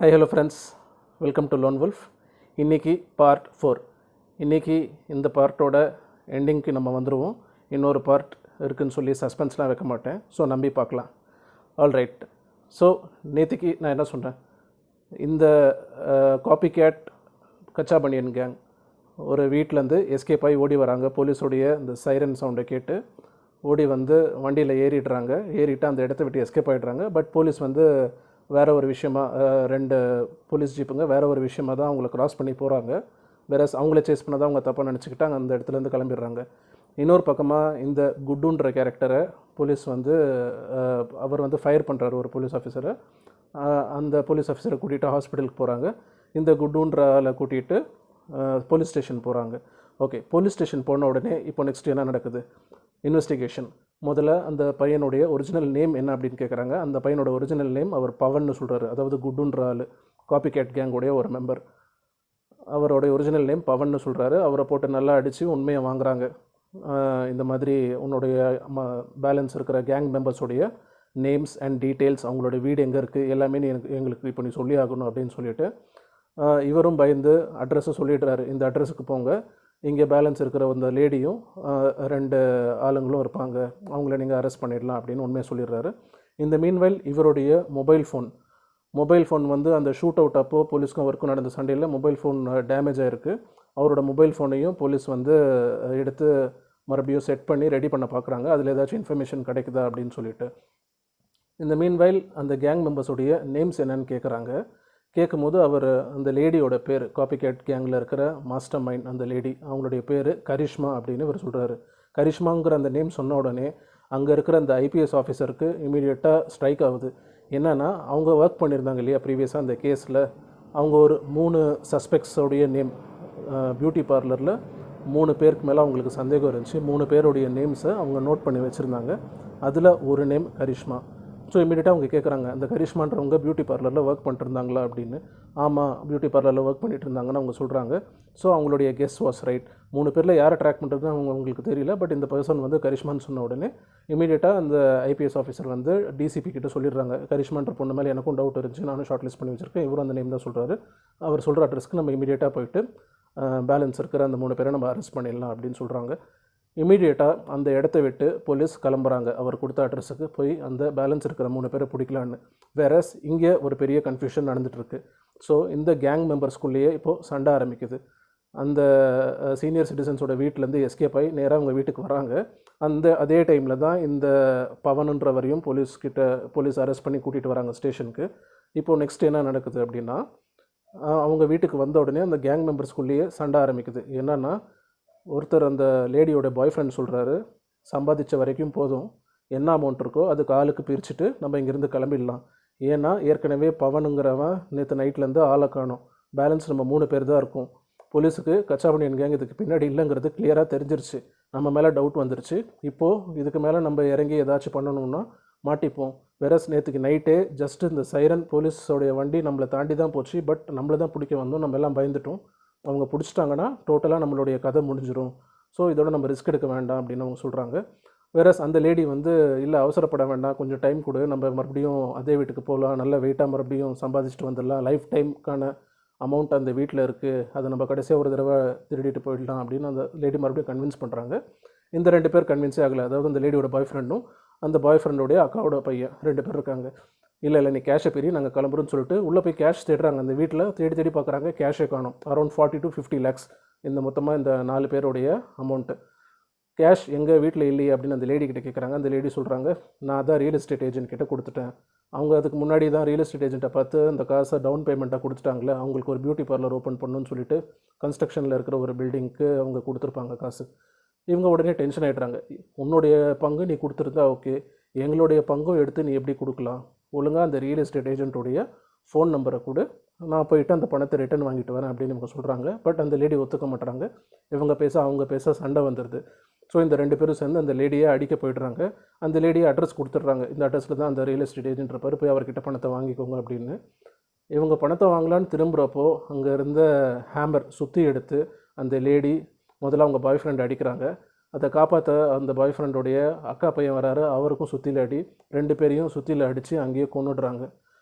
Hi, hello friends. Welcome to Lone Wolf. இன்னைக்கு part 4. இன்னைக்கு இந்த பார்ட்டோட எண்டிங்க்கு நம்ம வந்துடுவோம். இன்னொரு பார்ட் இருக்குன்னு சொல்லி சஸ்பென்ஸ்லாம் வைக்க மாட்டேன். ஸோ நம்பி பார்க்கலாம். ஆல்ரைட். ஸோ நேற்றுக்கு நான் என்ன சொன்னேன், இந்த காப்பி கேட் கச்சா பனியன் கேங் ஒரு வீட்டிலேருந்து எஸ்கேப் ஆகி ஓடி வராங்க. போலீஸோடைய இந்த சைரன் சவுண்டை கேட்டு ஓடி வந்து வண்டியில் ஏறிட்டு அந்த இடத்த விட்டு எஸ்கேப் ஆகிடுறாங்க. பட் போலீஸ் வந்து வேறு ஒரு விஷயமா, ரெண்டு போலீஸ் ஜீப்புங்க வேறு ஒரு விஷயமா தான் அவங்கள க்ராஸ் பண்ணி போகிறாங்க. வேற அவங்கள சேஸ் பண்ணதான் அவங்க தப்பாக நினச்சிக்கிட்டாங்க, அந்த இடத்துலேருந்து கிளம்பிடுறாங்க. இன்னொரு பக்கமாக இந்த குட்டுன்ற கேரக்டரை போலீஸ் வந்து அவர் வந்து ஃபயர் பண்ணுறாரு ஒரு போலீஸ் ஆஃபீஸரை. அந்த போலீஸ் ஆஃபீஸரை கூட்டிகிட்டு ஹாஸ்பிட்டலுக்கு போகிறாங்க. இந்த குட்டுன்ற ஆளை கூட்டிகிட்டு போலீஸ் ஸ்டேஷன் போகிறாங்க. ஓகே, போலீஸ் ஸ்டேஷன் போன உடனே இப்போ நெக்ஸ்ட் என்ன நடக்குது? இன்வெஸ்டிகேஷன். முதல்ல அந்த பையனுடைய ஒரிஜினல் நேம் என்ன அப்படின்னு கேட்குறாங்க. அந்த பையனோட ஒரிஜினல் நேம் அவர் பவன்னு சொல்கிறாரு. அதாவது குட்டுன்ற ஆள் காப்பி கேட் கேங்குடைய ஒரு மெம்பர். அவருடைய ஒரிஜினல் நேம் பவன்னு சொல்கிறாரு. அவரை போட்டு நல்லா அடித்து உண்மையை வாங்குறாங்க. இந்த மாதிரி உன்னுடைய பேலன்ஸ் இருக்கிற கேங் மெம்பர்ஸோடைய நேம்ஸ் அண்ட் டீட்டெயில்ஸ், அவங்களோட வீடு எங்கே இருக்குது எல்லாமே எங்களுக்கு இப்போ நீ சொல்லி ஆகணும் அப்படின்னு சொல்லிவிட்டு இவரும் பயந்து அட்ரஸை சொல்லிடுறாரு. இந்த அட்ரஸுக்கு போங்க, இங்கே பேலன்ஸ் இருக்கிற அந்த லேடியும் ரெண்டு ஆளுங்களும் இருப்பாங்க, அவங்கள நீங்கள் அரெஸ்ட் பண்ணிடலாம் அப்படின்னு உண்மையை சொல்லிடுறாரு. இந்த மீன்வைல் இவருடைய மொபைல் ஃபோன் வந்து அந்த ஷூட் அவுட் அப்போது போலீஸ்க்கும் அவருக்கும் நடந்த சண்டையில் மொபைல் ஃபோன் டேமேஜ் ஆகிருக்கு. அவரோட மொபைல் ஃபோனையும் போலீஸ் வந்து எடுத்து மறுபடியும் செட் பண்ணி ரெடி பண்ண பார்க்குறாங்க, அதில் ஏதாச்சும் இன்ஃபர்மேஷன் கிடைக்குதா அப்படின்னு சொல்லிட்டு. இந்த மீன்வைல் அந்த கேங் மெம்பர்ஸுடைய நேம்ஸ் என்னன்னு கேட்குறாங்க. கேட்கும்போது அவர் அந்த லேடியோட பேர், காப்பி கேட் கேங்கில் இருக்கிற மாஸ்டர் மைண்ட் அந்த லேடி, அவங்களுடைய பேர் கரிஷ்மா அப்படின்னு இவர் சொல்கிறாரு. கரிஷ்மாங்கிற அந்த நேம் சொன்ன உடனே அங்கே இருக்கிற அந்த ஐபிஎஸ் ஆஃபீஸருக்கு இமீடியட்டாக ஸ்ட்ரைக் ஆகுது. என்னென்னா, அவங்க ஒர்க் பண்ணியிருந்தாங்க இல்லையா ப்ரீவியஸாக அந்த கேஸில், அவங்க ஒரு 3 சஸ்பெக்ட்ஸோடைய நேம், பியூட்டி பார்லரில் 3 பேருக்கு மேலே அவங்களுக்கு சந்தேகம் இருந்துச்சு. 3 பேருடைய நேம்ஸை அவங்க நோட் பண்ணி வச்சுருந்தாங்க. அதில் ஒரு நேம் கரிஷ்மா. ஸோ இமீடியட்டாக அவங்க கேட்குறாங்க, அந்த கரிஷ்மான்றவங்க பியூட்டி பார்லரில் ஒர்க் பண்ணிட்டுருந்தாங்களா அப்படின்னு. ஆமாம், பியூட்டி பார்லரில் ஒர்க் பண்ணிட்டு இருந்தாங்கன்னு அவங்க சொல்கிறாங்க. ஸோ அவங்களுடைய கெஸ் வாஸ் ரைட். 3 பேரில் யாரை ட்ராக் பண்ணுறதுன்னு அவங்களுக்கு தெரியல. பட் இந்த பர்சன் வந்து கரிஷ்மான்னு சொன்ன உடனே இமீடியட்டாக அந்த ஐபிஎஸ் ஆஃபீஸர் வந்து டிசிபி கிட்ட சொல்லிடுறாங்க, கரிஷ்மான்ற பொண்ணு மேலே எனக்கும் டவுட் இருந்துச்சு, நானும் ஷார்ட் லிஸ்ட் பண்ணி வச்சுருக்கேன், இவரும் அந்த நேம் தான் சொல்கிறாரு. அவர் சொல்கிற அட்ரஸ்க்கு நம்ம இமீடியட்டாக போயிட்டு பேலன்ஸ் இருக்கிற அந்த 3 பேரை நம்ம அரெஸ்ட் பண்ணிடலாம் அப்படின்னு சொல்கிறாங்க. இமீடியட்டாக அந்த இடத்த விட்டு போலீஸ் கிளம்புறாங்க. அவர் கொடுத்த அட்ரஸுக்கு போய் அந்த பேலன்ஸ் இருக்கிற 3 பேரை பிடிக்கலான்னு. வேறஸ் இங்கே ஒரு பெரிய கன்ஃபியூஷன் நடந்துகிட்ருக்கு. ஸோ இந்த கேங் மெம்பர்ஸ்குள்ளேயே இப்போது சண்டை ஆரம்பிக்குது. அந்த சீனியர் சிட்டிசன்ஸோட வீட்டிலேருந்து எஸ்கேப் ஆகி நேராக அவங்க வீட்டுக்கு வராங்க. அதே டைமில் தான் இந்த பவனுன்றவரையும் போலீஸ் அரெஸ்ட் பண்ணி கூட்டிகிட்டு வராங்க ஸ்டேஷனுக்கு. இப்போது நெக்ஸ்ட் என்ன நடக்குது அப்படின்னா, அவங்க வீட்டுக்கு வந்த உடனே அந்த கேங் மெம்பர்ஸ்குள்ளேயே சண்டை ஆரம்பிக்குது. என்னென்னா, ஒருத்தர் அந்த லேடியோட பாய் ஃப்ரெண்ட் சொல்கிறாரு, சம்பாதிச்ச வரைக்கும் போதும், என்ன அமௌண்ட் இருக்கோ அதுக்கு ஆளுக்கு பிரிச்சுட்டு நம்ம இங்கேருந்து கிளம்பிடலாம். ஏன்னா ஏற்கனவே பவனுங்கிறவன் நேற்று நைட்லேருந்து ஆளை காணோம், பேலன்ஸ் நம்ம 3 பேர் தான் இருக்கும். போலீஸுக்கு கச்சாபனியன் கேங் இதுக்கு பின்னாடி இல்லைங்கிறது கிளியராக தெரிஞ்சிருச்சு, நம்ம மேலே டவுட் வந்துருச்சு. இப்போது இதுக்கு மேலே நம்ம இறங்கி ஏதாச்சும் பண்ணணும்னா மாட்டிப்போம். வேறஸ் நேற்றுக்கு நைட்டே ஜஸ்ட் இந்த சைரன் போலீஸோடைய வண்டி நம்மளை தாண்டி தான் போச்சு, பட் நம்மளை தான் பிடிக்க வந்தோம், நம்ம எல்லாம் பயந்துட்டோம். அவங்க பிடிச்சிட்டாங்கன்னா டோட்டலாக நம்மளுடைய கதை முடிஞ்சிடும். ஸோ இதோட நம்ம ரிஸ்க் எடுக்க வேண்டாம் அப்படின்னு அவங்க சொல்கிறாங்க. வேறஸ் அந்த லேடி வந்து, இல்லை அவசரப்பட வேண்டாம், கொஞ்சம் டைம் கொடு, நம்ம மறுபடியும் அதே வீட்டுக்கு போகலாம், நல்ல வெயிட்டாக மறுபடியும் சம்பாதிச்சுட்டு வந்துடலாம், லைஃப் டைமுக்கான அமௌண்ட் அந்த வீட்டில் இருக்குது, அதை நம்ம கடைசியாக ஒரு தடவை திருடிட்டு போயிடலாம் அப்படின்னு அந்த லேடி மறுபடியும் கன்வின்ஸ் பண்ணுறாங்க. இந்த 2 பேர் கன்வின்ஸே ஆகலை. அதாவது அந்த லேடியோட பாய் ஃப்ரெண்டும் அந்த பாய் ஃப்ரெண்டோடைய அக்காவோட பையன் 2 பேர் இருக்காங்க. இல்லை நீ கேஷை பெரிய நாங்கள் கிளம்புறோன்னு சொல்லிட்டு உள்ளே போய் கேஷ் தேடுறாங்க. அந்த வீட்டில் தேடி பார்க்குறாங்க, கேஷே காணும். அரௌண்ட் 40 to 50 lakhs இந்த மொத்தமாக இந்த 4 பேருடைய அமௌண்ட்டு. கேஷ் எங்கள் வீட்டில் இல்லையே அப்படின்னு அந்த லேடி கிட்ட கேட்குறாங்க. அந்த லேடி சொல்கிறாங்க, நான் அதான் ரியல் எஸ்டேட் ஏஜென்ட் கிட்ட கொடுத்துட்டேன். அவங்க அதுக்கு முன்னாடி தான் ரியல் எஸ்டேட் ஏஜென்ட்டை பார்த்து அந்த காசை டவுன் பேமெண்ட்டாக கொடுத்துட்டாங்களே, அவங்களுக்கு ஒரு பியூட்டி பார்லர் ஓப்பன் பண்ணணும்னு சொல்லிட்டு கன்ஸ்ட்ரக்ஷனில் இருக்கிற ஒரு பில்டிங்க்கு அவங்க கொடுத்துருப்பாங்க காசு. இவங்க உடனே டென்ஷன் ஆகிடுறாங்க. உன்னுடைய பங்கு நீ கொடுத்துருந்தா ஓகே, எங்களுடைய பங்கும் எடுத்து நீ எப்படி கொடுக்கலாம், ஒழுங்காக அந்த ரியல் எஸ்டேட் ஏஜென்ட்டுடைய ஃபோன் நம்பரை கொடு, நான் போயிட்டு அந்த பணத்தை ரிட்டர்ன் வாங்கிட்டு வரேன் அப்படின்னு இவங்க சொல்கிறாங்க. பட் அந்த லேடி ஒத்துக்க மாட்டுறாங்க. அவங்க பேச சண்டை வந்துடுது. ஸோ இந்த 2 பேரும் சேர்ந்து அந்த லேடியை அடிக்க போய்ட்றாங்க. அந்த லேடியை அட்ரஸ் கொடுத்துட்றாங்க, இந்த அட்ரஸில் தான் அந்த ரியல் எஸ்டேட் ஏஜென்ட் இருப்பார், போய் அவர்கிட்ட பணத்தை வாங்கிக்கோங்க அப்படின்னு. இவங்க பணத்தை வாங்கலான்னு திரும்புகிறப்போ அங்கே இருந்த ஹேமர் சுற்றி எடுத்து அந்த லேடி முதல்ல அவங்க பாய் ஃப்ரெண்ட் அடிக்கிறாங்க. அதை காப்பாற்ற அந்த பாய் ஃப்ரெண்டோடைய அக்கா பையன் வராரு, அவருக்கும் சுற்றியில் அடி, 2 பேரையும் சுற்றியில் அடித்து அங்கேயே கொன்னுடுறாங்க.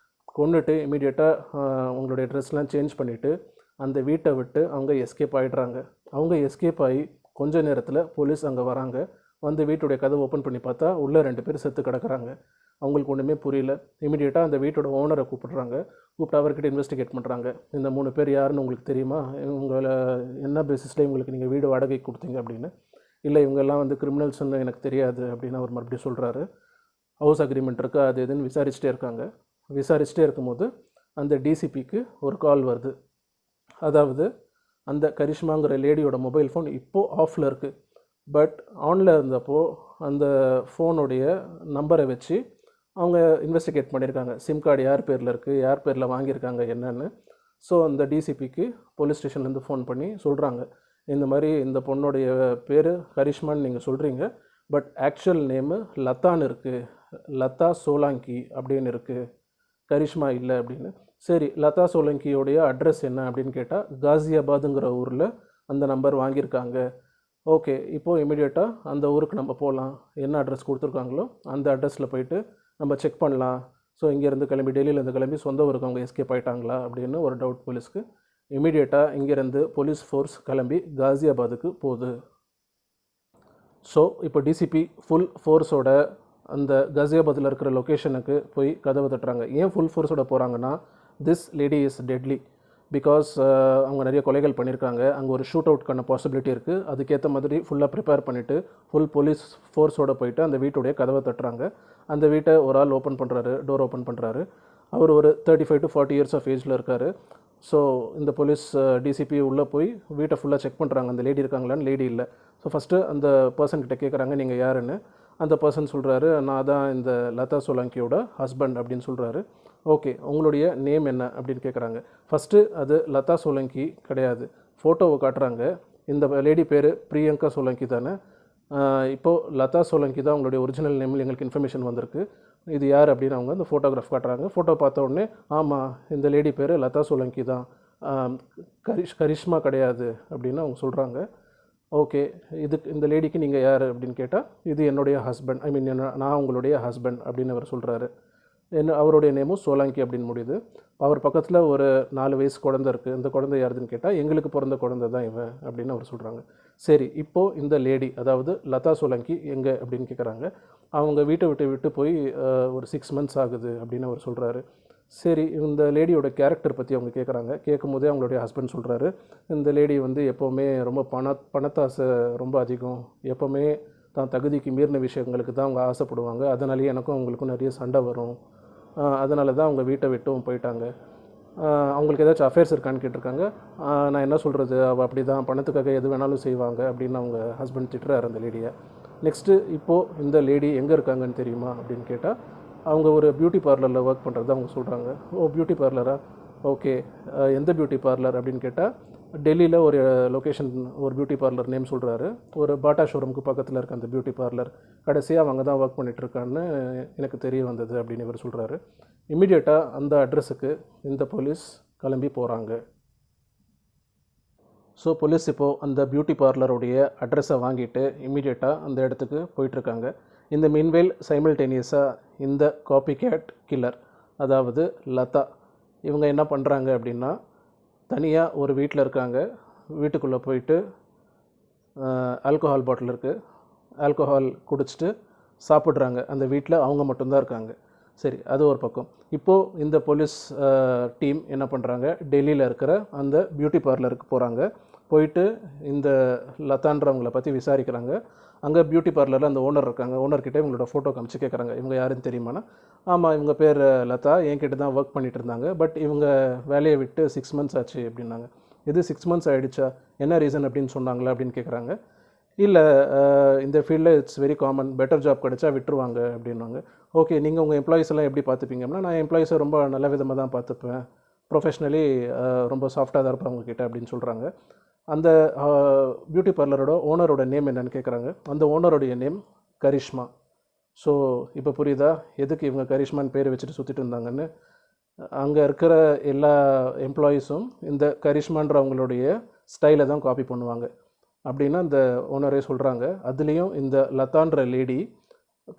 கொன்னுட்டு இமீடியட்டாக உங்களுடைய ட்ரெஸ்லாம் சேஞ்ச் பண்ணிவிட்டு அந்த வீட்டை விட்டு அவங்க எஸ்கேப் ஆகிடுறாங்க. அவங்க எஸ்கேப் ஆகி கொஞ்ச நேரத்தில் போலீஸ் அங்கே வராங்க. வந்து வீட்டுடைய கதவை ஓப்பன் பண்ணி பார்த்தா உள்ளே 2 பேர் செத்து கிடக்குறாங்க. அவங்களுக்கு ஒன்றுமே புரியல. இமீடியட்டாக அந்த வீட்டோட ஓனரை கூப்பிட்றாங்க. கூப்பிட்டு அவர்கிட்ட இன்வெஸ்டிகேட் பண்ணுறாங்க. இந்த 3 பேர் யாருன்னு உங்களுக்கு தெரியுமா? உங்களை என்ன பேசிஸில் இவங்களுக்கு நீங்கள் வீடு வாடகைக்கு கொடுத்தீங்க அப்படின்னு. இல்லை, இவங்கெல்லாம் வந்து கிரிமினல்ஸ்ன்னு எனக்கு தெரியாது அப்படின்னு அவர் மறுபடியும் சொல்கிறாரு. ஹவுஸ் அக்ரிமெண்ட் இருக்கா அது எதுன்னு விசாரிச்சுட்டே இருக்காங்க. விசாரிச்சுட்டே இருக்கும்போது அந்த டிசிபிக்கு ஒரு கால் வருது. அதாவது அந்த கரிஷ்மாங்கிற லேடியோட மொபைல் ஃபோன் இப்போது ஆஃபில் இருக்குது. பட் ஆனில் இருந்தப்போ அந்த ஃபோனுடைய நம்பரை வச்சு அவங்க இன்வெஸ்டிகேட் பண்ணியிருக்காங்க. சிம் கார்டு யார் பேரில் இருக்குது, யார் பேரில் வாங்கியிருக்காங்க என்னன்னு. ஸோ அந்த டிசிபிக்கு போலீஸ் ஸ்டேஷன்லேருந்து ஃபோன் பண்ணி சொல்கிறாங்க, இந்த மாதிரி இந்த பொண்ணுடைய பேர் கரிஷ்மான்னு நீங்கள் சொல்கிறீங்க, பட் ஆக்சுவல் நேமு லதான்னு இருக்குது, லதா சோலாங்கி அப்படின்னு இருக்குது, கரிஷ்மா இல்லை அப்படின்னு. சரி, லதா சோலங்கியோடைய அட்ரஸ் என்ன அப்படின்னு கேட்டால் காசியாபாதுங்கிற ஊரில் அந்த நம்பர் வாங்கியிருக்காங்க. ஓகே, இப்போது இமீடியட்டாக அந்த ஊருக்கு நம்ம போகலாம். என்ன அட்ரஸ் கொடுத்துருக்காங்களோ அந்த அட்ரஸில் போயிட்டு நம்ம செக் பண்ணலாம். ஸோ இங்கேருந்து கிளம்பி டெல்லியிலேருந்து கிளம்பி சொந்த ஊருக்கு அவங்க எஸ்கேப் ஆகிட்டாங்களா அப்படின்னு ஒரு டவுட் போலீஸ்க்கு. இமீடியட்டாக இங்கேருந்து போலீஸ் ஃபோர்ஸ் கிளம்பி காசியாபாதுக்கு போகுது. ஸோ இப்போ டிசிபி ஃபுல் ஃபோர்ஸோட அந்த காசியாபாத்தில் இருக்கிற லொக்கேஷனுக்கு போய் கதவை தட்டுறாங்க. ஏன் ஃபுல் ஃபோர்ஸோட போகிறாங்கன்னா, this lady is deadly. Because அவங்க நிறைய கொலைகள் பண்ணியிருக்காங்க. அங்கே ஒரு ஷூட் அவுட்க்கான பாசிபிலிட்டி இருக்குது. அதுக்கேற்ற மாதிரி ஃபுல்லாக ப்ரிப்பேர் பண்ணிவிட்டு ஃபுல் போலீஸ் ஃபோர்ஸோடு போயிட்டு அந்த வீட்டுடைய கதவை தட்டுறாங்க. அந்த வீட்டை ஒரு ஆள் ஓப்பன் பண்ணுறாரு, டோர் ஓப்பன் பண்ணுறாரு. அவர் ஒரு 35 to 40 years ஆஃப் ஏஜில் இருக்கார். ஸோ இந்த போலீஸ் டிசிபி உள்ளே போய் வீட்டை ஃபுல்லாக செக் பண்ணுறாங்க, அந்த லேடி இருக்காங்களான்னு. லேடி இல்லை. ஸோ ஃபஸ்ட்டு அந்த பர்சன்கிட்ட கேட்குறாங்க, நீங்கள் யாருன்னு. அந்த பர்சன் சொல்கிறாரு, நான் தான் இந்த லதா சோலங்கியோட ஹஸ்பண்ட் அப்படின்னு சொல்கிறாரு. ஓகே, உங்களுடைய நேம் என்ன அப்படின்னு கேட்குறாங்க. ஃபஸ்ட்டு அது லதா சோலங்கி கிடையாது. ஃபோட்டோவை காட்டுறாங்க. இந்த லேடி பேர் பிரியங்கா சோலங்கி தானே. இப்போது லதா சோலங்கி தான் உங்களுடைய ஒரிஜினல் நேமில் எங்களுக்கு இன்ஃபர்மேஷன் வந்திருக்கு. இது யார் அப்படின்னு அவங்க அந்த ஃபோட்டோகிராஃப் காட்டுறாங்க. ஃபோட்டோ பார்த்த உடனே, ஆமாம், இந்த லேடி பேர் லதா சோலங்கி தான், கரிஷ்மா கிடையாது அப்படின்னு அவங்க சொல்கிறாங்க. ஓகே, இந்த லேடிக்கு நீங்கள் யார் அப்படின்னு கேட்டால், இது என்னுடைய ஹஸ்பண்ட், நான் உங்களுடைய ஹஸ்பண்ட் அப்படின்னு அவர் சொல்கிறாரு. அவருடைய நேமும் சோலாங்கி அப்படின்னு முடியுது. அவர் பக்கத்தில் ஒரு 4 வயசு குழந்தை இருக்குது. இந்த குழந்தை யாருதுன்னு கேட்டால், எங்களுக்கு பிறந்த குழந்தை தான் இவன் அப்படின்னு அவர் சொல்கிறாங்க. சரி, இப்போது இந்த லேடி, அதாவது லதா சோலங்கி எங்கே அப்படின்னு கேட்குறாங்க. அவங்க வீட்டை விட்டு போய் ஒரு 6 months ஆகுது அப்படின்னு அவர் சொல்கிறாரு. சரி, இந்த லேடியோட கேரக்டர் பற்றி அவங்க கேட்குறாங்க. கேட்கும் போதே அவங்களுடைய ஹஸ்பண்ட் சொல்கிறாரு, இந்த லேடி வந்து எப்போவுமே ரொம்ப பணத்தாசை ரொம்ப அதிகம், எப்போவுமே தான் தகுதிக்கு மீறின விஷயங்களுக்கு தான் அவங்க ஆசைப்படுவாங்க. அதனாலேயே எனக்கும் அவங்களுக்கும் நிறைய சண்டை வரும். அதனால தான் அவங்க வீட்டை விட்டும் போயிட்டாங்க. அவங்களுக்கு ஏதாச்சும் அஃபேர்ஸ் இருக்கான்னு கேட்டிருக்காங்க. நான் என்ன சொல்கிறது, அவள் அப்படி தான், பணத்துக்காக எது வேணாலும் செய்வாங்க அப்படின்னு அவங்க ஹஸ்பண்ட் திட்டுறாரு அந்த லேடியை. நெக்ஸ்ட்டு, இப்போது இந்த லேடி எங்கே இருக்காங்கன்னு தெரியுமா அப்படின்னு கேட்டால், அவங்க ஒரு பியூட்டி பார்லரில் ஒர்க் பண்ணுறது அவங்க சொல்கிறாங்க. ஓ, பியூட்டி பார்லரா, ஓகே, எந்த பியூட்டி பார்லர் அப்படின்னு கேட்டால், டெல்லியில் ஒரு லொக்கேஷன், ஒரு பியூட்டி பார்லர் நேம் சொல்கிறாரு. ஒரு பாட்டா ஷோரூமுக்கு பக்கத்தில் இருக்க அந்த பியூட்டி பார்லர், கடைசியாக அவங்க தான் ஒர்க் பண்ணிகிட்ருக்கான்னு எனக்கு தெரிய வந்தது அப்படின்னு இவர் சொல்கிறாரு. இம்மிடியேட்டாக அந்த அட்ரஸுக்கு இந்த போலீஸ் கிளம்பி போகிறாங்க. ஸோ போலீஸ் இப்போது அந்த பியூட்டி பார்லருடைய அட்ரஸை வாங்கிட்டு இம்மிடியேட்டாக அந்த இடத்துக்கு போயிட்டுருக்காங்க. இந்த மீன்வேல் சைமல்டேனியஸாக இந்த காப்பி கேட் கில்லர், அதாவது லதா, இவங்க என்ன பண்ணுறாங்க அப்படின்னா, தனியாக ஒரு வீட்டில் இருக்காங்க. வீட்டுக்குள்ளே போயிட்டு ஆல்கோஹால் பாட்டில் இருக்குது, ஆல்கோஹால் குடிச்சிட்டு சாப்பிட்றாங்க. அந்த வீட்டில் அவங்க மட்டும்தான் இருக்காங்க. சரி, அது ஒரு பக்கம். இப்போது இந்த போலீஸ் டீம் என்ன பண்ணுறாங்க, டெல்லியில் இருக்கிற அந்த பியூட்டி பார்லருக்கு போகிறாங்க. போயிட்டு இந்த லதான்றவங்களை பற்றி விசாரிக்கிறாங்க. அங்கே பியூட்டி பார்லரில் அந்த ஓனர் இருக்காங்க. ஓனர்கிட்ட இவங்களோட ஃபோட்டோ காமிச்சு கேட்குறாங்க, இவங்க யாருன்னு தெரியுமானா. ஆமாம், இவங்க பேர் லதா, என்கிட்ட தான் ஒர்க் பண்ணிகிட்டு இருந்தாங்க, பட் இவங்க வேலையை விட்டு 6 months ஆச்சு அப்படின்னாங்க. இது 6 months ஆகிடுச்சா, என்ன ரீசன் அப்படின்னு சொன்னாங்களா அப்படின்னு கேட்குறாங்க. இல்லை, இந்த ஃபீல்டில் it's very common, better job கிடச்சா விட்டுருவாங்க அப்படின்னாங்க. ஓகே, நீங்கள் உங்கள் எம்ப்ளாயிஸ் எல்லாம் எப்படி பார்த்துப்பீங்க அப்படின்னா, நான் எம்ப்ளாயிஸை ரொம்ப நல்ல விதமாக தான் பார்த்துப்பேன், ப்ரொஃபஷ்னலி ரொம்ப சாஃப்டாக தான் இருப்பேன் அவங்கக்கிட்ட அப்படின்னு சொல்கிறாங்க. அந்த பியூட்டி பார்லரோட ஓனரோட நேம் என்னன்னு கேட்குறாங்க. அந்த ஓனருடைய நேம் கரிஷ்மா. ஸோ இப்போ புரியுதா எதுக்கு இவங்க கரிஷ்மான்னு பேர் வச்சுட்டு சுற்றிட்டு இருந்தாங்கன்னு. அங்கே இருக்கிற எல்லா எம்ப்ளாயீஸும் இந்த கரிஷ்மான்ற அவங்களுடைய ஸ்டைலை தான் காப்பி பண்ணுவாங்க அப்படின்னா அந்த ஓனரே சொல்கிறாங்க. அதுலேயும் இந்த லதான்ற லேடி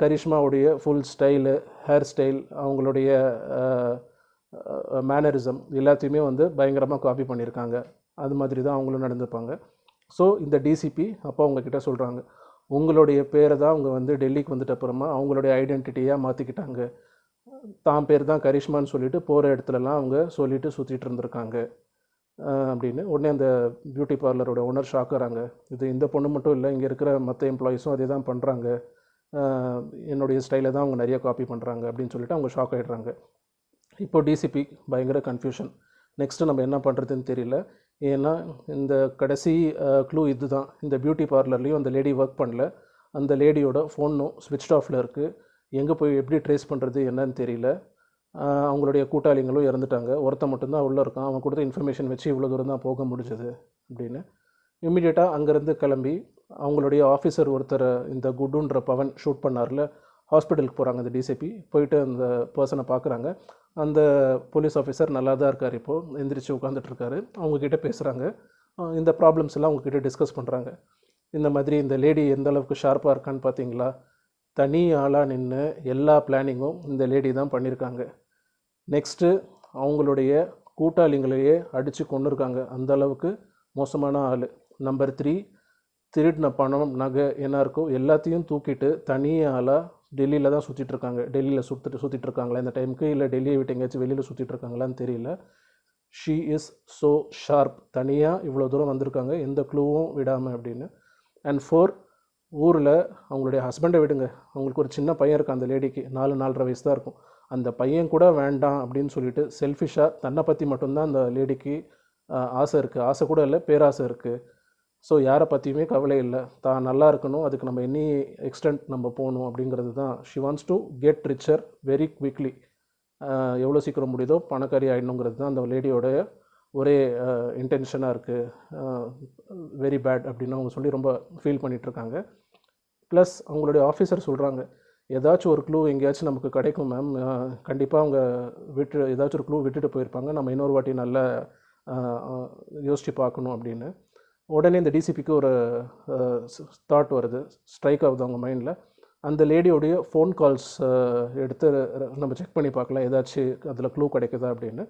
கரிஷ்மாவுடைய ஃபுல் ஸ்டைலு, ஹேர் ஸ்டைல், அவங்களுடைய மேனரிசம் எல்லாத்தையுமே வந்து பயங்கரமாக காப்பி பண்ணியிருக்காங்க. அது மாதிரி தான் அவங்களும் நடந்துப்பாங்க. ஸோ இந்த டிசிபி அப்போ அவங்கக்கிட்ட சொல்கிறாங்க, உங்களுடைய பேரை தான் அவங்க வந்து டெல்லிக்கு வந்துட்ட அப்புறமா அவங்களுடைய ஐடென்டிட்டியாக மாற்றிக்கிட்டாங்க. தான் பேர் தான் கரிஷ்மான்னு சொல்லிட்டு போகிற இடத்துலலாம் அவங்க சொல்லிட்டு சுற்றிட்டு இருந்திருக்காங்க அப்படின்னு. உடனே அந்த பியூட்டி பார்லரோட ஓனர் ஷாக் ஆகிறாங்க. இது இந்த பொண்ணு மட்டும் இல்லை, இங்கே இருக்கிற மற்ற எம்ப்ளாயீஸும் அதே தான் பண்ணுறாங்க, என்னுடைய ஸ்டைலை தான் அவங்க நிறைய காப்பி பண்ணுறாங்க அப்படின்னு சொல்லிட்டு அவங்க ஷாக் ஆகிடுறாங்க. இப்போ டிசிபி பயங்கர கன்ஃபியூஷன். நெக்ஸ்ட்டு நம்ம என்ன பண்ணுறதுன்னு தெரியல. ஏன்னா இந்த கடைசி க்ளூ இது தான். இந்த பியூட்டி பார்லர்லேயும் அந்த லேடி ஒர்க் பண்ணல, அந்த லேடியோட ஃபோனும் ஸ்விட்ச் ஆஃபில் இருக்குது. எங்கே போய் எப்படி ட்ரேஸ் பண்ணுறது என்னன்னு தெரியல. அவங்களுடைய கூட்டாளிங்களும் இறந்துட்டாங்க, ஒருத்தன் மட்டும்தான் உள்ளே இருக்கான், அவன் கொடுத்த இன்ஃபர்மேஷன் வச்சு இவ்வளோ தூரம் தான் போக முடிஞ்சது அப்படின்னு. இம்மிடியேட்டாக அங்கேருந்து கிளம்பி அவங்களுடைய ஆஃபீஸர் ஒருத்தர் இந்த குட்டுன்ற பவன் ஷூட் பண்ணார்ல, ஹாஸ்பிட்டலுக்கு போகிறாங்க. அந்த டிசிபி போயிட்டு அந்த பர்சனை பார்க்குறாங்க. அந்த போலீஸ் ஆஃபீஸர் நல்லா தான் இருக்கார், இப்போது எந்திரிச்சு உட்காந்துட்ருக்காரு. அவங்கக்கிட்ட பேசுகிறாங்க, இந்த ப்ராப்ளம்ஸ் எல்லாம் அவங்கக்கிட்ட டிஸ்கஸ் பண்ணுறாங்க. இந்த மாதிரி இந்த லேடி எந்த அளவுக்கு ஷார்ப்பாக இருக்கான்னு பார்த்தீங்களா, தனி ஆளாக நின்று எல்லா பிளானிங்கும் இந்த லேடி தான் பண்ணியிருக்காங்க. நெக்ஸ்ட்டு அவங்களுடைய கூட்டாளிங்களையே அடித்து கொண்டிருக்காங்க, அந்த அளவுக்கு மோசமான ஆள். நம்பர் 3, திருடின பணம் நகை என்ன இருக்கோ எல்லாத்தையும் தூக்கிட்டு தனி ஆளாக டெல்லியில் தான் சுற்றிட்டுருக்காங்க. டெல்லியில் சுற்றிட்டு இருக்காங்களா இந்த டைமுக்கு, இல்லை டெல்லியை விட்டு எங்கேயாச்சும் வெளியில் சுற்றிட்டு இருக்காங்களான்னு தெரியல. ஷீ இஸ் ஸோ ஷார்ப், தனியாக இவ்வளோ தூரம் வந்திருக்காங்க எந்த க்ளூவும் விடாமல் அப்படின்னு. அண்ட் 4, ஊரில் அவங்களுடைய ஹஸ்பண்டை விடுங்க, அவங்களுக்கு ஒரு சின்ன பையன் இருக்கான், அந்த லேடிக்கு 4-4.5 வயசு தான் இருக்கும். அந்த பையன் கூட வேண்டாம் அப்படின்னு சொல்லிட்டு செல்ஃபிஷாக தன்னை பற்றி மட்டும்தான் அந்த லேடிக்கு ஆசை இருக்குது. ஆசை கூட இல்லை, பேராசை இருக்குது. ஸோ யாரை பற்றியுமே கவலை இல்லை, தான் நல்லா இருக்கணும், அதுக்கு நம்ம எனி எக்ஸ்டென்ட் நம்ம போகணும் அப்படிங்கிறது தான். She wants to get richer very quickly, எவ்வளோ சீக்கிரம் முடியுதோ பணக்காரி ஆகிடணுங்கிறது தான் அந்த லேடியோட ஒரே இன்டென்ஷனாக இருக்குது. வெரி பேட் அப்படின்னு அவங்க சொல்லி ரொம்ப ஃபீல் பண்ணிகிட்ருக்காங்க. ப்ளஸ் அவங்களுடைய ஆஃபீஸர் சொல்கிறாங்க, ஏதாச்சும் ஒரு க்ளூ எங்கேயாச்சும் நமக்கு கிடைக்கும் மேம், கண்டிப்பாக அவங்க ஏதாச்சும் ஒரு க்ளூ விட்டுட்டு போயிருப்பாங்க, நம்ம இன்னொரு வாட்டி நல்லா யோசித்து பார்க்கணும் அப்படின்னு. உடனே இந்த டிசிபிக்கு ஒரு தாட் வருது, ஸ்ட்ரைக் ஆகுது அவங்க மைண்டில். அந்த லேடியோடைய ஃபோன் கால்ஸ் எடுத்து நம்ம செக் பண்ணி பார்க்கலாம், ஏதாச்சும் அதில் க்ளூ கிடைக்குதா அப்படின்னு.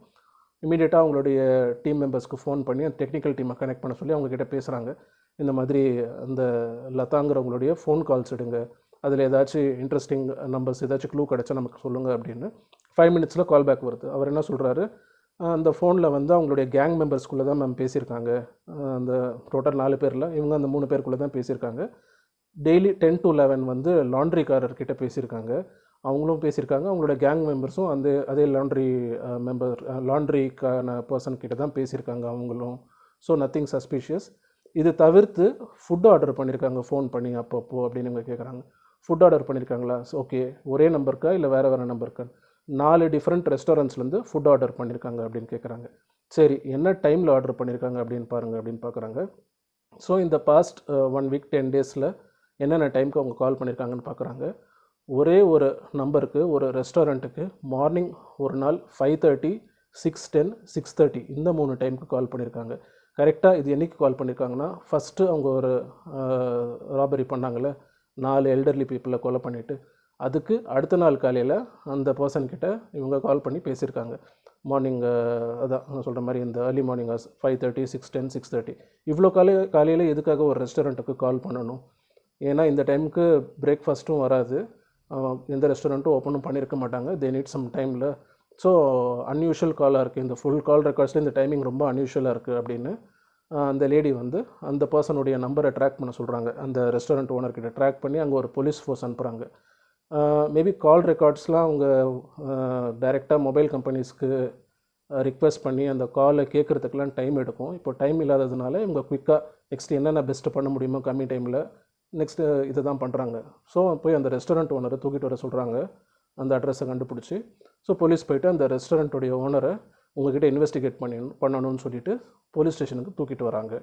இமீடியட்டாக அவங்களுடைய டீம் மெம்பர்ஸ்க்கு ஃபோன் பண்ணி அந்த டெக்னிக்கல் டீமை கனெக்ட் பண்ண சொல்லி அவங்கக்கிட்ட பேசுகிறாங்க. இந்த மாதிரி அந்த லதாங்கிறவங்களுடைய ஃபோன் கால்ஸ் எடுங்க, அதில் ஏதாச்சும் இன்ட்ரெஸ்டிங் நம்பர்ஸ் ஏதாச்சும் க்ளூ கிடச்சா நமக்கு சொல்லுங்கள் அப்படின்னு. 5 மினிட்ஸில் கால் பேக் வருது. அவர் என்ன சொல்கிறாரு, அந்த ஃபோனில் வந்து அவங்களுடைய கேங் மெம்பர்ஸ்குள்ளே தான் மேம் பேசியிருக்காங்க, அந்த டோட்டல் 4 பேரில் இவங்க அந்த 3 பேருக்குள்ளே தான் பேசியிருக்காங்க. டெய்லி 10 to 11 வந்து லாண்ட்ரிக்காரர்கிட்ட பேசியிருக்காங்க, அவங்களும் பேசியிருக்காங்க. அவங்களோட கேங் மெம்பர்ஸும் அதே லாண்ட்ரிக்கான பர்சன் கிட்ட தான் பேசியிருக்காங்க அவங்களும். So nothing suspicious. இது தவிர்த்து ஃபுட் ஆர்டர் பண்ணியிருக்காங்க ஃபோன் பண்ணி அப்பப்போ அப்படின்னு இவங்க கேட்குறாங்க. ஃபுட் ஆர்டர் பண்ணியிருக்காங்களா, ஓகே, ஒரே நம்பருக்கா இல்லை வேறு நம்பருக்கா? 4 டிஃப்ரெண்ட் ரெஸ்டாரண்ட்ஸ்லேருந்து ஃபுட் ஆர்டர் பண்ணியிருக்காங்க அப்படின்னு கேட்குறாங்க. சரி, என்ன டைமில் ஆர்டர் பண்ணியிருக்காங்க அப்படின்னு பாருங்கள் அப்படின்னு பார்க்குறாங்க. ஸோ இந்த பாஸ்ட் 1 week 10 days என்னென்ன டைமுக்கு அவங்க கால் பண்ணியிருக்காங்கன்னு பார்க்குறாங்க. ஒரே ஒரு நம்பருக்கு, ஒரு ரெஸ்டாரண்ட்டுக்கு மார்னிங் ஒரு நாள் 5:30, 6:10, 6:30 இந்த 3 டைமுக்கு கால் பண்ணியிருக்காங்க. கரெக்டாக இது என்றைக்கு கால் பண்ணியிருக்காங்கன்னா, ஃபஸ்ட்டு அவங்க ஒரு ராபரி பண்ணாங்கள்ல, 4 எல்டர்லி பீப்புளை கொலை பண்ணிவிட்டு, அதுக்கு அடுத்த நாள் காலையில் அந்த பர்சன்கிட்ட இவங்க கால் பண்ணி பேசியிருக்காங்க. மார்னிங் அதான் நான் சொல்கிற மாதிரி இந்த ஏர்லி மார்னிங் 5:30, 6:10, 6:30 இவ்வளோ காலையில் எதுக்காக ஒரு ரெஸ்டாரண்ட்டுக்கு கால் பண்ணணும்? ஏன்னா இந்த டைமுக்கு பிரேக்ஃபாஸ்ட்டும் வராது, எந்த ரெஸ்டாரண்ட்டும் ஓப்பனும் பண்ணியிருக்க மாட்டாங்க, தே நீட் சம் டைமில். ஸோ அன்யூஷுவல் காலாக இருக்குது, இந்த ஃபுல் கால் ரெக்கார்ட்ஸில் இந்த டைமிங் ரொம்ப அன்யூஷுவலாக இருக்குது அப்படின்னு அந்த லேடி வந்து அந்த பர்சனுடைய நம்பரை ட்ராக் பண்ண சொல்கிறாங்க. அந்த ரெஸ்டாரண்ட் ஓனர்கிட்ட ட்ராக் பண்ணி அங்கே ஒரு போலீஸ் ஃபோர்ஸ் அனுப்புகிறாங்க. மேபி கால் ரெக்கார்ட்ஸ்லாம் அவங்க டைரெக்டாக மொபைல் கம்பெனிஸ்க்கு ரிக்வெஸ்ட் பண்ணி அந்த காலை கேட்குறதுக்கெலாம் டைம் எடுக்கும். இப்போ டைம் இல்லாததுனால இவங்க குயிக்காக நெக்ஸ்ட் என்னென்ன பெஸ்ட்டு பண்ண முடியுமோ கம்மி டைமில் நெக்ஸ்ட்டு இதை தான் பண்ணுறாங்க. ஸோ போய் அந்த ரெஸ்டாரண்ட் ஓனரை தூக்கிட்டு வர சொல்கிறாங்க, அந்த அட்ரஸை கண்டுபிடிச்சி. ஸோ போலீஸ் போய்ட்டு அந்த ரெஸ்டாரண்ட்டுடைய ஓனரை உங்கள்கிட்ட இன்வெஸ்டிகேட் பண்ணணும்னு சொல்லிட்டு போலீஸ் ஸ்டேஷனுக்கு தூக்கிட்டு வராங்க.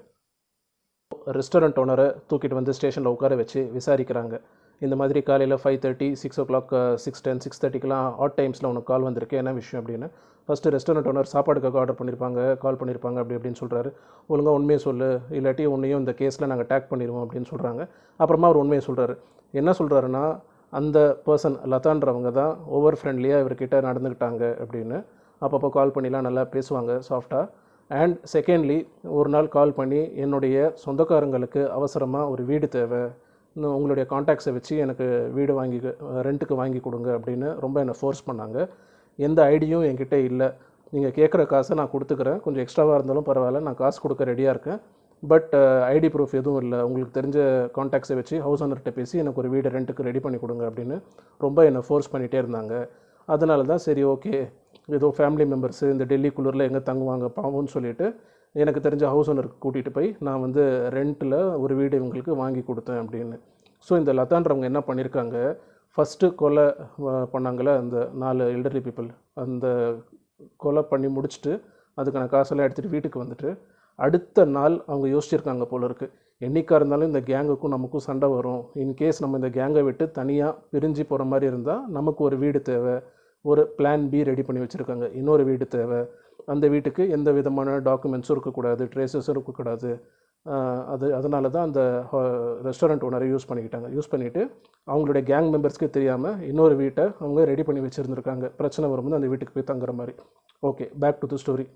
ரெஸ்டாரண்ட் ஓனரை தூக்கிட்டு வந்து ஸ்டேஷனில் உட்கார வச்சு விசாரிக்கிறாங்க. இந்த மாதிரி காலையில் 5:30, 6 o'clock, 6:10, 6:30க்கெலாம் ஆட் டைம்ஸில் உனக்கு கால் வந்திருக்கு, என்ன விஷயம் அப்படின்னு. ஃபஸ்ட்டு ரெஸ்டாரண்ட் ஓனர் சாப்பாடுக்காக ஆர்டர் பண்ணியிருப்பாங்க, கால் பண்ணியிருப்பாங்க அப்படின்னு சொல்கிறாரு. ஒழுங்காக உண்மையை சொல்லு, இல்லாட்டி உன்னையும் இந்த கேஸில் நாங்கள் டேக் பண்ணிடுவோம் அப்படின்னு சொல்கிறாங்க. அப்புறமா அவர் உண்மையை சொல்கிறாரு. என்ன சொல்கிறாருன்னா, அந்த பர்சன் லதான்றவங்க தான் ஓவர் ஃப்ரெண்ட்லியாக இவர்கிட்ட நடந்துக்கிட்டாங்க அப்படின்னு. அப்பப்போ கால் பண்ணிலாம் நல்லா பேசுவாங்க சாஃப்டாக. அண்ட் செகண்ட்லி, ஒரு நாள் கால் பண்ணி என்னுடைய சொந்தக்காரங்களுக்கு அவசரமாக ஒரு வீடு தேவை, இன்னும் உங்களுடைய காண்டாக்ட்ஸை வச்சு எனக்கு வீடு வாங்கி ரெண்ட்டுக்கு வாங்கி கொடுங்க அப்படின்னு ரொம்ப என்னை ஃபோர்ஸ் பண்ணாங்க. எந்த ஐடியும் என்கிட்ட இல்லை. நீங்கள் கேட்குற காசை நான் கொடுத்துக்கிறேன், கொஞ்சம் எக்ஸ்ட்ராவாக இருந்தாலும் பரவாயில்ல, நான் காசு கொடுக்க ரெடியாக இருக்கேன். பட் ஐடி ப்ரூஃப் எதுவும் இல்லை, உங்களுக்கு தெரிஞ்ச காண்டாக்ட்ஸை வச்சு ஹவுஸ் ஓனர்கிட்ட பேசி எனக்கு ஒரு வீடு ரெண்ட்டுக்கு ரெடி பண்ணி கொடுங்க அப்படின்னு ரொம்ப என்னை ஃபோர்ஸ் பண்ணிகிட்டே இருந்தாங்க. அதனால தான் சரி ஓகே, ஏதோ ஃபேமிலி மெம்பர்ஸு இந்த டெல்லி குளிரில் எங்கே தங்குவாங்க பாவம்னு சொல்லிவிட்டு எனக்கு தெரிஞ்ச ஹவுஸ் ஓனருக்கு கூட்டிகிட்டு போய் நான் வந்து ரெண்ட்டில் ஒரு வீடு இவங்களுக்கு வாங்கி கொடுத்தேன் அப்படின்னு. ஸோ இந்த லதான்றவங்க என்ன பண்ணியிருக்காங்க, ஃபஸ்ட்டு கொலை பண்ணாங்களே அந்த 4 எல்டர்லி பீப்புள், அந்த கொலை பண்ணி முடிச்சுட்டு அதுக்கான காசெல்லாம் எடுத்துகிட்டு வீட்டுக்கு வந்துட்டு அடுத்த நாள் அவங்க யோசிச்சிருக்காங்க போல இருக்குது, என்றைக்காக இருந்தாலும் இந்த கேங்குக்கும் நமக்கும் சண்டை வரும், இன்கேஸ் நம்ம இந்த கேங்கை விட்டு தனியாக பிரிஞ்சு போகிற மாதிரி இருந்தால் நமக்கு ஒரு வீடு தேவை, ஒரு பிளான் பி ரெடி பண்ணி வச்சுருக்காங்க, இன்னொரு வீடு தேவை, அந்த வீட்டுக்கு எந்த விதமான டாக்குமெண்ட்ஸும் இருக்கக்கூடாது, ட்ரேசஸும் இருக்கக்கூடாது. அதனால தான் அந்த ரெஸ்டாரண்ட் ஓனரை யூஸ் பண்ணிவிட்டு அவங்களுடைய கேங் மெம்பர்ஸ்க்கு தெரியாமல் இன்னொரு வீட்டை அவங்க ரெடி பண்ணி வச்சுருந்துருக்காங்க, பிரச்சனை வரும்போது அந்த வீட்டுக்கு போய் தங்குற மாதிரி. Okay, back to the story.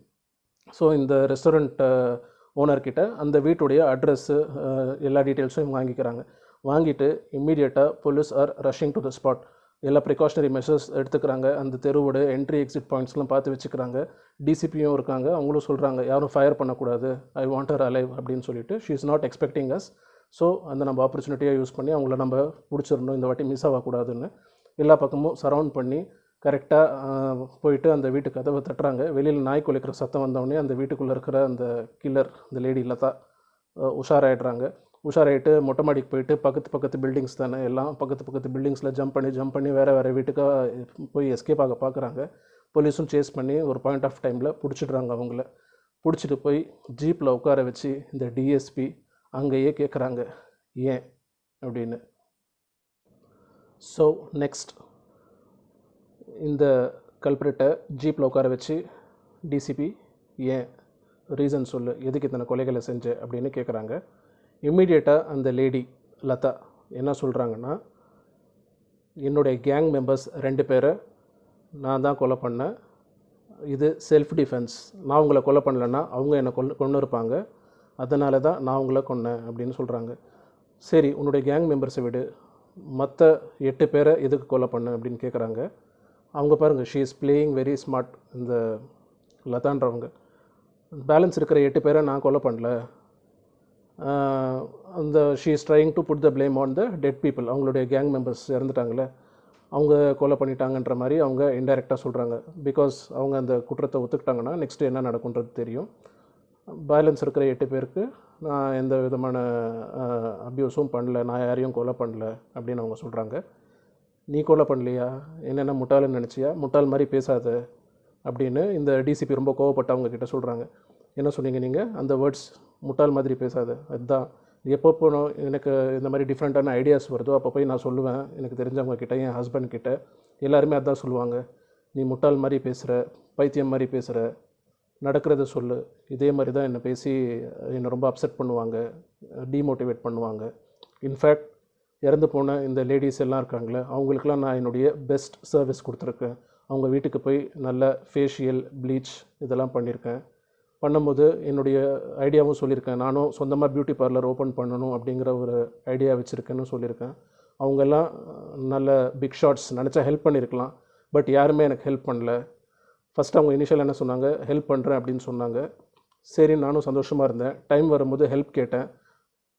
So இந்த ரெஸ்டாரண்ட் ஓனர்கிட்ட அந்த வீட்டுடைய அட்ரஸ்ஸு எல்லா டீட்டெயில்ஸும் வாங்கிட்டு இம்மீடியட்டாக police are rushing to the spot. எல்லா ப்ரிகாஷனரி மெஷர்ஸ் எடுத்துக்கிறாங்க, அந்த தெருவோட என்ட்ரி எக்ஸிட் பாயிண்ட்ஸ்லாம் பார்த்து வச்சுக்கிறாங்க. டிசிபியும் இருக்காங்க, அவங்களும் சொல்கிறாங்க யாரும் ஃபயர் பண்ணக்கூடாது, ஐ வாண்ட் ஹர் அலைவ் அப்படின்னு சொல்லிட்டு. She is not expecting us. So அந்த நம்ம ஆப்பர்ச்சுனிட்டியாக யூஸ் பண்ணி அவங்கள நம்ம பிடிச்சிடணும், இந்த வாட்டி மிஸ் ஆகக்கூடாதுன்னு எல்லா பக்கமும் சரவுண்ட் பண்ணி கரெக்டாக போயிட்டு அந்த வீட்டு கதவை தட்டுறாங்க. வெளியில் நாய் குலைக்கிற சத்தம் வந்தோடனே அந்த வீட்டுக்குள்ளே இருக்கிற அந்த கில்லர், இந்த லேடி லதா, உஷாராயிட்டு மொட்டை மாடிக்கு போயிட்டு பக்கத்து பில்டிங்ஸ் தானே எல்லாம், பக்கத்து பில்டிங்ஸில் ஜம்ப் பண்ணி வேறு வீட்டுக்காக போய் எஸ்கேப் ஆக பார்க்குறாங்க. போலீஸும் சேஸ் பண்ணி ஒரு பாயிண்ட் ஆஃப் டைமில் பிடிச்சிடுறாங்க. அவங்கள பிடிச்சிட்டு போய் ஜீப்பில் உட்கார வச்சு இந்த டிஎஸ்பி அங்கேயே கேட்குறாங்க ஏன் அப்படின்னு. ஸோ நெக்ஸ்ட் இந்த கல்பிரேட்டை ஜீப்பில் உட்கார வச்சு டிசிபி ஏன் ரீசன் சொல்லு, எதுக்கு இத்தனை கொலைகளை செஞ்ச அப்படின்னு கேட்குறாங்க. இம்மிடியேட்டாக அந்த லேடி லதா என்ன சொல்கிறாங்கன்னா, என்னுடைய கேங் மெம்பர்ஸ் 2 பேரை நான் தான் கொலை பண்ணேன், இது செல்ஃப் டிஃபென்ஸ், நான் உங்களை கொலை பண்ணலைன்னா அவங்க என்னை கொண்டு இருப்பாங்க, அதனால தான் நான் உங்களை கொன்னேன் அப்படின்னு சொல்கிறாங்க. சரி, உன்னுடைய கேங் மெம்பர்ஸை விடு, மற்ற 8 பேரை எதுக்கு கொலை பண்ண அப்படின்னு கேட்குறாங்க. அவங்க பாருங்கள், she is playing very smart. இந்த லதான்றவங்க பேலன்ஸ் இருக்கிற 8 பேரை நான் கொலை பண்ணல, அந்த she is trying to put the blame on the dead people, அவங்களுடைய கேங் மெம்பர்ஸ் இறந்துட்டாங்களே அவங்க கொலை பண்ணிட்டாங்கன்ற மாதிரி அவங்க இன்டைரக்டாக சொல்கிறாங்க. பிகாஸ் அவங்க அந்த குற்றத்தை ஒத்துக்கிட்டாங்கன்னா நெக்ஸ்ட்டு என்ன நடக்குன்றது தெரியும். பேலன்ஸ் இருக்கிற 8 பேருக்கு நான் எந்த விதமான அப்யூஸும் பண்ணல, நான் யாரையும் கொலை பண்ணல அப்படின்னு அவங்க சொல்கிறாங்க. நீ கொலை பண்ணலையா, என்னென்ன முட்டாள்னு நினச்சியா, முட்டாள் மாதிரி பேசாத அப்படின்னு இந்த டிசிபி ரொம்ப கோவப்பட்டு அவங்க கிட்ட சொல்கிறாங்க. என்ன சொன்னீங்க நீங்கள், அந்த வேர்ட்ஸ் முட்டாள் மாதிரி பேசாத, அதுதான் எப்போ போனோம் எனக்கு இந்த மாதிரி டிஃப்ரெண்ட்டான ஐடியாஸ் வருதோ அப்போ போய் நான் சொல்லுவேன் எனக்கு தெரிஞ்சவங்க கிட்ட, என் ஹஸ்பண்ட் கிட்ட, எல்லாருமே அதான் சொல்லுவாங்க, நீ முட்டாள் மாதிரி பேசுகிற, பைத்தியம் மாதிரி பேசுகிற, நடக்கிறத சொல்லு. இதே மாதிரி தான் என்னை பேசி என்னை ரொம்ப அப்செட் பண்ணுவாங்க, டீமோட்டிவேட் பண்ணுவாங்க. இன்ஃபேக்ட் இறந்து போன இந்த லேடிஸ் எல்லாம் இருக்காங்களே அவங்களுக்கெல்லாம் நான் என்னுடைய பெஸ்ட் சர்வீஸ் கொடுத்துருக்கேன். அவங்க வீட்டுக்கு போய் நல்ல ஃபேஷியல், ப்ளீச் இதெல்லாம் பண்ணியிருக்கேன். பண்ணும்போது என்னுடைய ஐடியாவும் சொல்லியிருக்கேன், நானும் சொந்தமாக பியூட்டி பார்லர் ஓப்பன் பண்ணணும் அப்படிங்கிற ஒரு ஐடியா வச்சுருக்கேன்னு சொல்லியிருக்கேன். அவங்கெல்லாம் நல்ல பிக் ஷாட்ஸ், நினச்சா ஹெல்ப் பண்ணியிருக்கலாம், பட் யாருமே எனக்கு ஹெல்ப் பண்ணல. ஃபஸ்ட்டு அவங்க இனிஷியல் என்ன சொன்னாங்க, ஹெல்ப் பண்ணுறேன் அப்படின்னு சொன்னாங்க. சரி, நானும் சந்தோஷமாக இருந்தேன். டைம் வரும்போது ஹெல்ப் கேட்டேன்,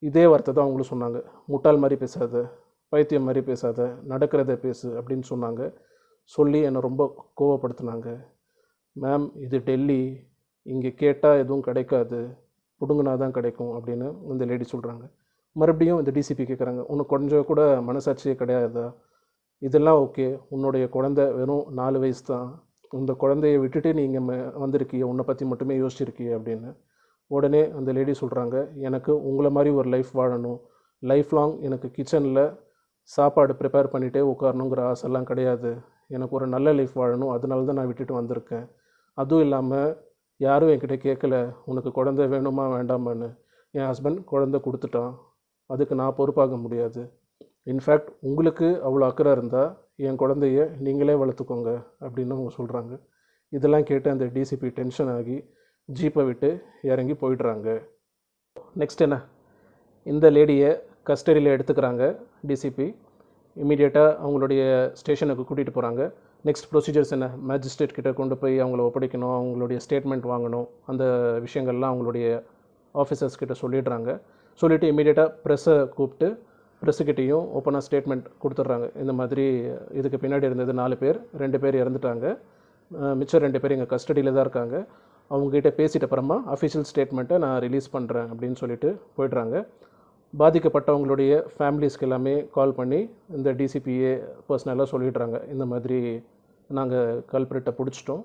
இதே வார்த்தை தான் அவங்களும் சொன்னாங்க, முட்டாள் மாதிரி பேசாத, பைத்தியம் மாதிரி பேசாத, நடக்கிறத பேசு அப்படின்னு சொன்னாங்க. சொல்லி என்னை ரொம்ப கோவப்படுத்தினாங்க. மேம், இது டெல்லி, இங்கே கேட்டால் எதுவும் கிடைக்காது, பிடுங்கினா தான் கிடைக்கும் அப்படின்னு இந்த லேடி சொல்கிறாங்க. மறுபடியும் இந்த டிசிபி கேட்குறாங்க, உனக்கு கொஞ்சம் கூட மனசாட்சியே கிடையாதா, இதெல்லாம் ஓகே, உன்னுடைய குழந்தை வெறும் 4 வயசு தான், இந்த குழந்தைய விட்டுட்டு நீங்கள் வந்திருக்கிய, உன்னை பற்றி மட்டுமே யோசிச்சிருக்கிய அப்படின்னு. உடனே அந்த லேடி சொல்கிறாங்க, எனக்கு உங்களை மாதிரி ஒரு லைஃப் வாழணும், லைஃப் லாங் எனக்கு கிச்சனில் சாப்பாடு ப்ரிப்பேர் பண்ணிகிட்டே உட்காரணுங்கிற ஆசைலாம் கிடையாது, எனக்கு ஒரு நல்ல லைஃப் வாழணும், அதனால தான் நான் விட்டுட்டு வந்திருக்கேன். அதுவும் இல்லாமல் யாரும் என்கிட்ட கேட்கல உனக்கு குழந்தை வேணுமா வேண்டாமான்னு, என் ஹஸ்பண்ட் குழந்தை கொடுத்துட்டான், அதுக்கு நான் பொறுப்பாக முடியாது. இன்ஃபேக்ட் உங்களுக்கு அவ்வளோ அக்கறை இருந்தால் என் குழந்தைய நீங்களே வளர்த்துக்கோங்க அப்படின்னு அவங்க சொல்கிறாங்க. இதெல்லாம் கேட்டு அந்த டிசிபி டென்ஷன் ஆகி ஜீப்பை விட்டு இறங்கி போயிடுறாங்க. நெக்ஸ்ட் என்ன, இந்த லேடியை கஸ்டடியில் எடுத்துக்கிறாங்க டிசிபி. இமீடியட்டாக அவங்களுடைய ஸ்டேஷனுக்கு கூட்டிகிட்டு போகிறாங்க. நெக்ஸ்ட் ப்ரொசீஜர்ஸ் என்ன, மேஜிஸ்ட்ரேட் கிட்ட கொண்டு போய் அவங்கள ஒப்படைக்கணும், அவங்களுடைய ஸ்டேட்மெண்ட் வாங்கணும். அந்த விஷயங்கள்லாம் அவங்களுடைய ஆஃபீஸர்ஸ் கிட்ட சொல்லிடுறாங்க. சொல்லிவிட்டு இமீடியட்டாக ப்ரெஸ்ஸை கூப்பிட்டு ப்ரெஸ்ஸுக்கிட்டேயும் ஓப்பனாக ஸ்டேட்மெண்ட் கொடுத்துட்றாங்க. இந்த மாதிரி இதுக்கு பின்னாடி இருந்தது 4 பேர், 2 பேர் இறந்துட்டாங்க, மிச்சம் 2 பேர் எங்கள் கஸ்டடியில் தான் இருக்காங்க. அவங்ககிட்ட பேசிட்ட அப்புறமா அஃபிஷியல் ஸ்டேட்மெண்ட்டை நான் ரிலீஸ் பண்ணுறேன் அப்படின்னு சொல்லிட்டு போய்ட்றாங்க. பாதிக்கப்பட்டவங்களுடைய ஃபேமிலிஸ்க்கு எல்லாமே கால் பண்ணி இந்த டிசிபிஏ பர்சனலாக சொல்லிடுறாங்க, இந்த மாதிரி நாங்கள் கல்பிரிட்டை பிடிச்சிட்டோம்.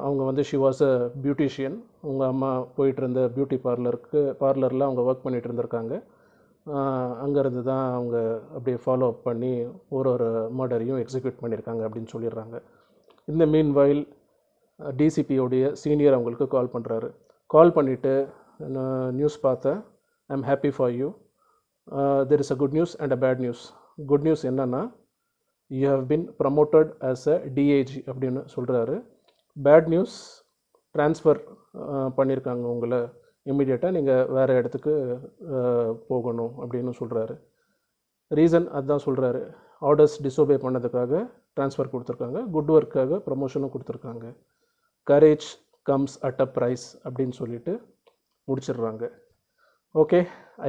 அவங்க வந்து ஷி வாஸ் அ பியூட்டிஷியன். உங்கள் அம்மா போயிட்டு இருந்த பியூட்டி பார்லரில் அவங்க ஒர்க் பண்ணிகிட்டு இருந்திருக்காங்க. அங்கேருந்து தான் அவங்க அப்படியே ஃபாலோ அப் பண்ணி ஒரு மர்டரையும் எக்ஸிக்யூட் பண்ணியிருக்காங்க அப்படின்னு சொல்லிடுறாங்க. இந்த மீன் வாயில் டிசிபியோடைய சீனியர் அவங்களுக்கு கால் பண்ணுறாரு. கால் பண்ணிவிட்டு, நியூஸ் பார்த்தேன், I'm happy for you, there is a good news and a bad news. Good news என்னென்னா, you have been promoted as a DAG அப்படின்னு சொல்கிறாரு. பேட் நியூஸ், ட்ரான்ஸ்ஃபர் பண்ணியிருக்காங்க உங்களை, இம்மிடியட்டாக நீங்கள் வேறு இடத்துக்கு போகணும் அப்படின்னு சொல்கிறாரு. ரீசன் அதுதான் சொல்கிறாரு, ஆர்டர்ஸ் டிசோபே பண்ணதுக்காக ட்ரான்ஸ்ஃபர் கொடுத்துருக்காங்க, குட் ஒர்க்காக ப்ரமோஷனும் கொடுத்துருக்காங்க. Courage comes at a price அப்படின்னு சொல்லிட்டு முடிச்சிடுறாங்க. ஓகே,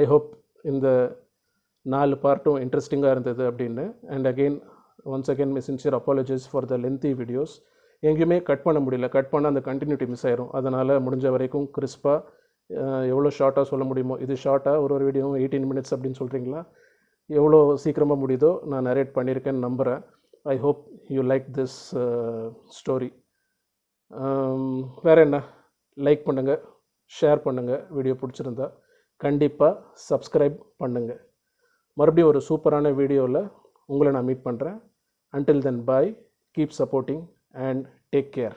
ஐ ஹோப் இந்த 4 பார்ட்டும் இன்ட்ரெஸ்டிங்காக இருந்தது அப்படின்னு. And again once again my sincere apologies for the lengthy videos. எங்கேயுமே கட் பண்ண முடியல, கட் பண்ணால் அந்த கண்டினியூட்டி மிஸ் ஆயிரும். அதனால் முடிஞ்ச வரைக்கும் கிறிஸ்பாக எவ்வளோ ஷார்ட்டாக சொல்ல முடியுமோ, இது ஷார்ட்டாக ஒரு வீடியோவும் 18 மினிட்ஸ் அப்படின்னு சொல்கிறீங்களா, எவ்வளோ சீக்கிரமாக முடியுதோ நான் நரேட் பண்ணியிருக்கேன்னு நம்புகிறேன். I hope you like this story. வேறு என்ன, லைக் பண்ணுங்கள், ஷேர் பண்ணுங்கள், வீடியோ பிடிச்சிருந்தா கண்டிப்பாக சப்ஸ்கிரைப் பண்ணுங்கள். மறுபடியும் ஒரு சூப்பரான வீடியோவில் உங்களை நான் மீட் பண்ணுறேன். Until then, bye, keep supporting and take care.